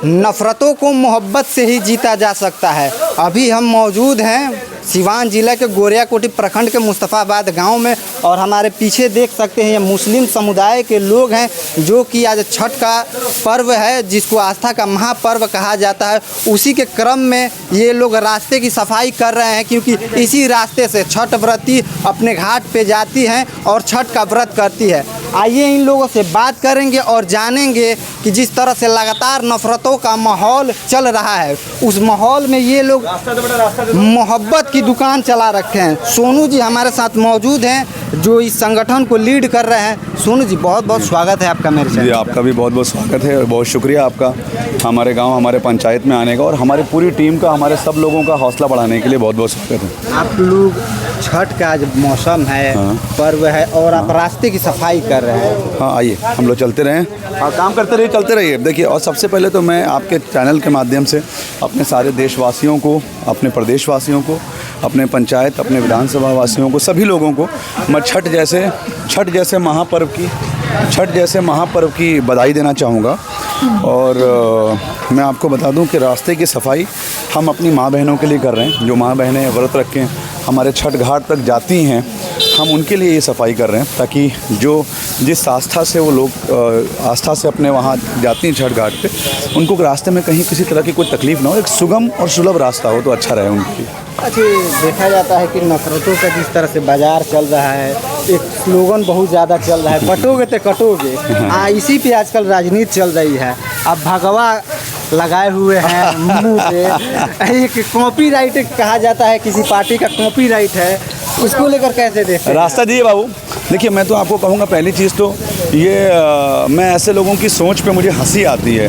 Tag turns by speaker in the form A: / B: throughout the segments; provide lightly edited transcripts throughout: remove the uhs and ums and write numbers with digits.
A: नफ़रतों को मोहब्बत से ही जीता जा सकता है। अभी हम मौजूद हैं सिवान जिला के गोरियाकोटी प्रखंड के मुस्तफ़ाबाद गांव में और हमारे पीछे देख सकते हैं ये मुस्लिम समुदाय के लोग हैं जो कि आज छठ का पर्व है जिसको आस्था का महापर्व कहा जाता है। उसी के क्रम में ये लोग रास्ते की सफाई कर रहे हैं क्योंकि इसी रास्ते से छठ व्रती अपने घाट पे जाती हैं और छठ का व्रत करती है। आइए इन लोगों से बात करेंगे और जानेंगे कि जिस तरह से लगातार नफ़रतों का माहौल चल रहा है उस माहौल में ये लोग मोहब्बत की दुकान चला रखे हैं। सोनू जी हमारे साथ मौजूद हैं जो इस संगठन को लीड कर रहे हैं। सोनू जी बहुत बहुत स्वागत है आपका मेरे साथ।
B: जी आपका भी बहुत बहुत स्वागत है और बहुत शुक्रिया आपका हमारे गांव हमारे पंचायत में आने का और हमारी पूरी टीम का हमारे सब लोगों का हौसला बढ़ाने के लिए बहुत बहुत स्वागत है।
A: आप लोग छठ का आज मौसम है, पर्व है और आप रास्ते की सफाई कर रहे हैं।
B: हाँ आइए हम लोग चलते रहें और काम करते रहिए, चलते रहिए। देखिए और सबसे पहले तो मैं आपके चैनल के माध्यम से अपने सारे देशवासियों को, अपने प्रदेशवासियों को, अपने पंचायत, अपने विधानसभा वासियों को, सभी लोगों को मैं छठ जैसे महापर्व की बधाई देना चाहूँगा। और मैं आपको बता दूं कि रास्ते की सफाई हम अपनी माँ बहनों के लिए कर रहे हैं। जो माँ बहनें व्रत रख के हमारे छठ घाट तक जाती हैं, हम उनके लिए ये सफाई कर रहे हैं ताकि जो जिस आस्था से वो लोग आस्था से अपने वहाँ जाती हैं छठ घाट पे, उनको रास्ते में कहीं किसी तरह की कोई तकलीफ़ ना हो, एक सुगम और सुलभ रास्ता हो तो अच्छा रहे उनके लिए।
A: अच्छा, देखा जाता है कि नफ़रतों का जिस तरह से बाज़ार चल रहा है, एक स्लोगन बहुत ज़्यादा चल रहा है, बटोगे तो कटोगे। इसी पे आजकल राजनीति चल रही है। अब भगवा लगाए हुए हैं मुंह पे, एक कॉपीराइट कहा जाता है, किसी पार्टी का कॉपीराइट है, उसको लेकर कैसे देखते हैं?
B: रास्ता दिए बाबू। देखिए मैं तो आपको कहूँगा पहली चीज़ तो ये मैं ऐसे लोगों की सोच पे मुझे हंसी आती है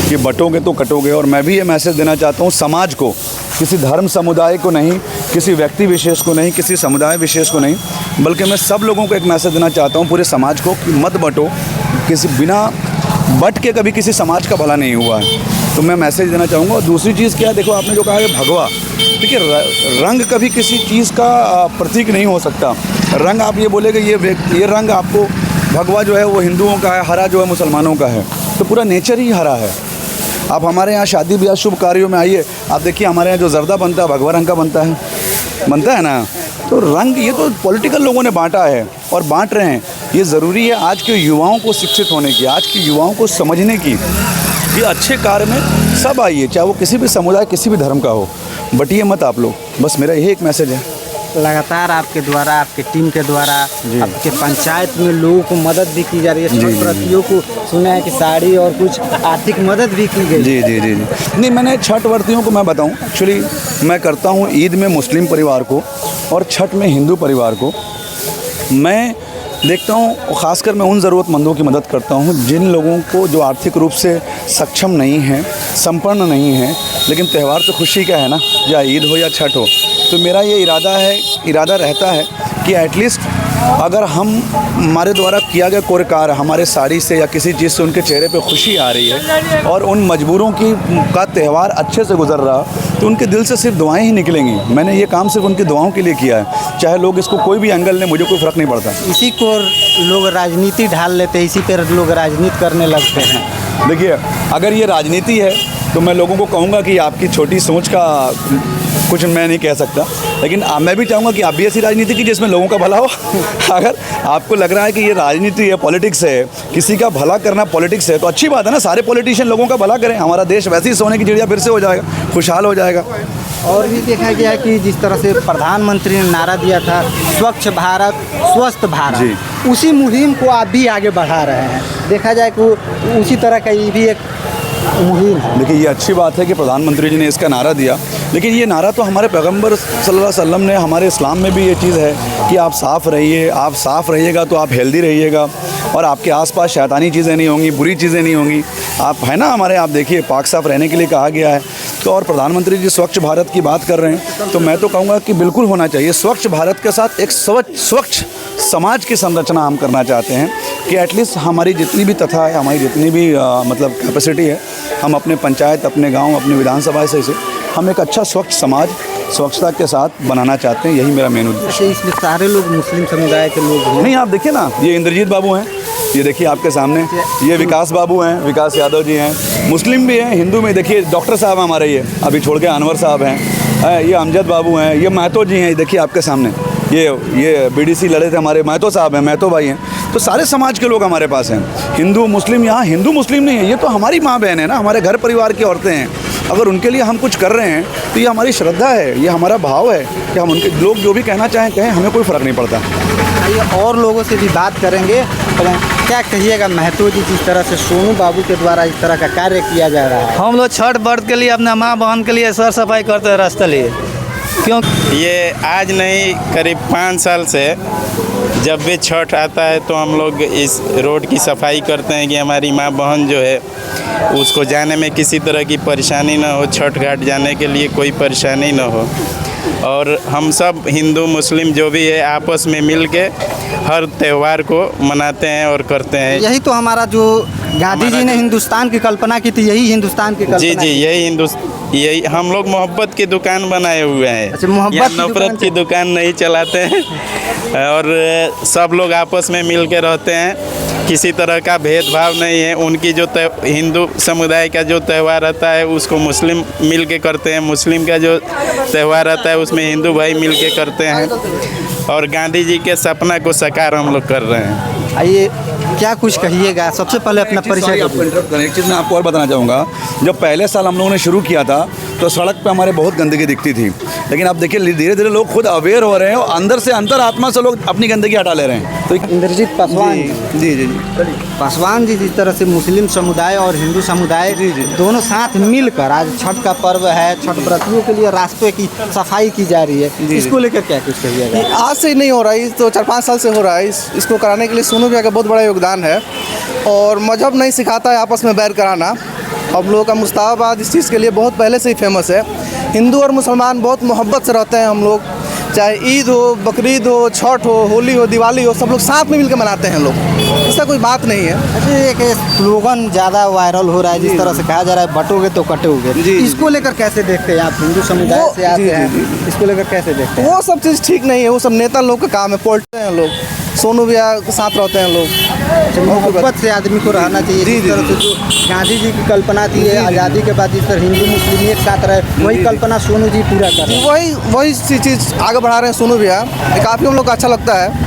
B: कि बटोगे तो कटोगे। और मैं भी ये मैसेज देना चाहता हूँ समाज को, किसी धर्म समुदाय को नहीं, किसी व्यक्ति विशेष को नहीं, किसी समुदाय विशेष को नहीं, बल्कि मैं सब लोगों को एक मैसेज देना चाहता हूँ पूरे समाज को कि मत बटो। किसी बिना बट के कभी किसी समाज का भला नहीं हुआ है, तो मैं मैसेज देना चाहूँगा। और दूसरी चीज़ क्या है, देखो आपने जो कहा है भगवा, देखिए रंग कभी किसी चीज़ का प्रतीक नहीं हो सकता। रंग आप ये बोलेगे ये रंग आपको भगवा जो है वो हिंदुओं का है, हरा जो है मुसलमानों का है, तो पूरा नेचर ही हरा है। आप हमारे यहाँ शादी ब्याह शुभ कार्यों में आइए, आप देखिए हमारे यहाँ जो जर्दा बनता है भगवा रंग का बनता है ना। तो रंग ये तो पॉलिटिकल लोगों ने बांटा है और बांट रहे हैं। ये ज़रूरी है आज के युवाओं को शिक्षित होने की, आज के युवाओं को समझने की कि अच्छे कार्य में सब आइए, चाहे वो किसी भी समुदाय किसी भी धर्म का हो, बटिए मत आप लोग। बस मेरा यही एक मैसेज है।
A: लगातार आपके द्वारा, आपके टीम के द्वारा आपके पंचायत में लोगों को मदद भी की जा रही है। छठ व्रतियों को सुना है कि साड़ी और कुछ आर्थिक मदद भी की गई।
B: जी नहीं, मैंने छठ व्रतियों को मैं बताऊं, एक्चुअली मैं करता हूं ईद में मुस्लिम परिवार को और छठ में हिंदू परिवार को। मैं देखता हूँ ख़ासकर मैं उन ज़रूरतमंदों की मदद करता हूँ जिन लोगों को जो आर्थिक रूप से सक्षम नहीं हैं, संपन्न नहीं हैं, लेकिन त्यौहार तो खुशी का है ना, या ईद हो या छठ हो। तो मेरा ये इरादा रहता है कि एटलीस्ट अगर हमारे द्वारा किया गया कोई कार्य, हमारे साड़ी से या किसी चीज़ से उनके चेहरे पे खुशी आ रही है और उन मजबूरों का त्यौहार अच्छे से गुजर रहा, तो उनके दिल से सिर्फ दुआएं ही निकलेंगी। मैंने ये काम सिर्फ उनकी दुआओं के लिए किया है, चाहे लोग इसको कोई भी एंगल लें, मुझे कोई फ़र्क नहीं पड़ता।
A: इसी को लोग राजनीति ढाल लेते हैं, इसी पर लोग राजनीति करने लगते हैं।
B: देखिए अगर ये राजनीति है तो मैं लोगों को कहूँगा कि आपकी छोटी सोच का कुछ मैं नहीं कह सकता, लेकिन मैं भी चाहूँगा कि आप भी ऐसी राजनीति की जिसमें लोगों का भला हो। अगर आपको लग रहा है कि ये राजनीति है, पॉलिटिक्स है, किसी का भला करना पॉलिटिक्स है, तो अच्छी बात है ना, सारे पॉलिटिशियन लोगों का भला करें, हमारा देश वैसे ही सोने की चिड़िया फिर से हो जाएगा, खुशहाल हो जाएगा।
A: और भी देखा गया है कि जिस तरह से प्रधानमंत्री ने नारा दिया था स्वच्छ भारत स्वस्थ भारत, उसी मुहिम को आप भी आगे बढ़ा रहे हैं। देखा जाए कि उसी तरह का ये भी एक मुहिम है।
B: देखिए ये अच्छी बात है कि प्रधानमंत्री जी ने इसका नारा दिया, लेकिन ये नारा तो हमारे पैगंबर सल्लल्लाहु अलैहि वसल्लम ने, हमारे इस्लाम में भी ये चीज़ है कि आप साफ़ रहिए, आप साफ़ रहिएगा तो आप हेल्दी रहिएगा और आपके आसपास शैतानी चीज़ें नहीं होंगी, बुरी चीज़ें नहीं होंगी। आप है ना, हमारे आप देखिए पाक साफ़ रहने के लिए कहा गया है। तो और प्रधानमंत्री जी स्वच्छ भारत की बात कर रहे हैं, तो मैं तो कहूँगा कि बिल्कुल होना चाहिए। स्वच्छ भारत के साथ एक स्वच्छ समाज की संरचना हम करना चाहते हैं कि एटलीस्ट हमारी जितनी भी तथा है, हमारी जितनी भी मतलब कैपेसिटी है, हम अपने पंचायत, अपने गांव, अपने विधानसभा से हम एक अच्छा स्वच्छ समाज स्वच्छता के साथ बनाना चाहते हैं। यही मेरा मेन उद्देश्य है।
A: इसमें सारे लोग मुस्लिम समुदाय के लोग हैं?
B: नहीं, आप देखिए ना, ये इंद्रजीत बाबू हैं, ये देखिए आपके सामने, ये विकास बाबू हैं, विकास यादव जी हैं, मुस्लिम भी हैं, हिंदू में देखिए डॉक्टर साहब हमारे, ये अभी छोड़ के अनवर साहब हैं, ये अमजद बाबू हैं, ये महतो जी हैं, देखिए आपके सामने, ये बीडीसी लड़े थे हमारे महतो साहब हैं, महतो भाई हैं। तो सारे समाज के लोग हमारे पास हैं, हिंदू मुस्लिम। यहाँ हिंदू मुस्लिम नहीं है, ये तो हमारी माँ बहन है ना, हमारे घर परिवार की औरतें हैं। अगर उनके लिए हम कुछ कर रहे हैं तो ये हमारी श्रद्धा है, ये हमारा भाव है कि हम उनके लोग जो भी कहना चाहें कहें, हमें कोई फ़र्क नहीं पड़ता।
A: आइए और लोगों से भी बात करेंगे। क्या कहिएगा महतो जी, जिस तरह से सोनू बाबू के द्वारा इस तरह का कार्य किया जा रहा है?
C: हम लोग छठ व्रत के लिए अपने माँ बहन के लिए सर सफाई करते हैं रास्ते लिए, क्यों?
D: ये आज नहीं करीब 5 साल से जब भी छठ आता है तो हम लोग इस रोड की सफाई करते हैं कि हमारी माँ बहन जो है उसको जाने में किसी तरह की परेशानी ना हो, छठ घाट जाने के लिए कोई परेशानी ना हो। और हम सब हिंदू मुस्लिम जो भी है आपस में मिल के हर त्यौहार को मनाते हैं और करते हैं।
A: यही तो हमारा जो गांधी जी ने हिंदुस्तान की कल्पना की थी, यही हिंदुस्तान की कल्पना
D: जी
A: की।
D: यही हम लोग मोहब्बत की दुकान बनाए हुए हैं।
A: अच्छा, मोहब्बत
D: यहाँ
A: की
D: नफरत की दुकान नहीं चलाते हैं और सब लोग आपस में मिल के रहते हैं, किसी तरह का भेदभाव नहीं है। उनकी जो हिंदू समुदाय का जो त्यौहार आता है उसको मुस्लिम मिल के करते हैं, मुस्लिम का जो त्यौहार आता है उसमें हिंदू भाई मिल के करते हैं और गांधी जी के सपना को साकार हम लोग कर रहे हैं।
A: आइए, क्या कुछ कहिएगा? सबसे पहले अपना परिचय
B: आपको इंटरप्ट करें, एक चीज़ मैं आपको और बताना चाहूँगा। जब पहले साल हम लोगों ने शुरू किया था तो सड़क पे हमारे बहुत गंदगी दिखती थी, लेकिन अब देखिए धीरे धीरे लोग खुद अवेयर हो रहे हैं और अंदर से अंतरात्मा से लोग अपनी गंदगी हटा ले रहे हैं। तो
A: इंद्रजीत पासवान
B: जी जी जी
A: पासवान जी, जिस तरह से मुस्लिम समुदाय और हिंदू समुदाय दोनों साथ मिलकर आज छठ का पर्व है, छठ व्रतियों के लिए रास्ते की सफाई की जा रही है, इसको लेकर क्या कुछ कहिएगा?
E: आज से नहीं हो रहा है, तो 4-5 साल से हो रहा है। इसको कराने के लिए सोनू भैया का बहुत बड़ा योगदान है और मजहब नहीं सिखाता है आपस में बैर कराना। हम लोगों का मुस्ताबाद इस चीज़ के लिए बहुत पहले से ही फेमस है। हिंदू और मुसलमान बहुत मोहब्बत से रहते हैं हम लोग, चाहे ईद हो, बकरीद हो, छठ हो, होली हो, दिवाली हो, सब लोग साथ में मिलकर मनाते हैं लोग, ऐसा कोई बात नहीं है।
A: अच्छा, एक स्लोगन ज़्यादा वायरल हो रहा है, जिस तरह से कहा जा रहा है बटोगे तो कटोगे, इसको लेकर कैसे देखते हैं आप? हिंदू समुदाय से आते हैं, इसको लेकर कैसे देखते हैं?
E: वो सब चीज़ ठीक नहीं है, वो सब नेता लोग का काम है, पलटते हैं लोग, सोनू भैया के साथ रहते हैं लोग।
A: मोहब्बत से आदमी को रहना चाहिए, जिस तरह से जो गांधी जी की कल्पना थी है आज़ादी के बाद, जिस तरह हिंदू मुस्लिम एक साथ रहे, वही कल्पना सोनू जी पूरा कर रहे हैं।
E: वही चीज़ आगे बढ़ा रहे हैं सोनू भैया, काफ़ी हम लोग को अच्छा लगता है।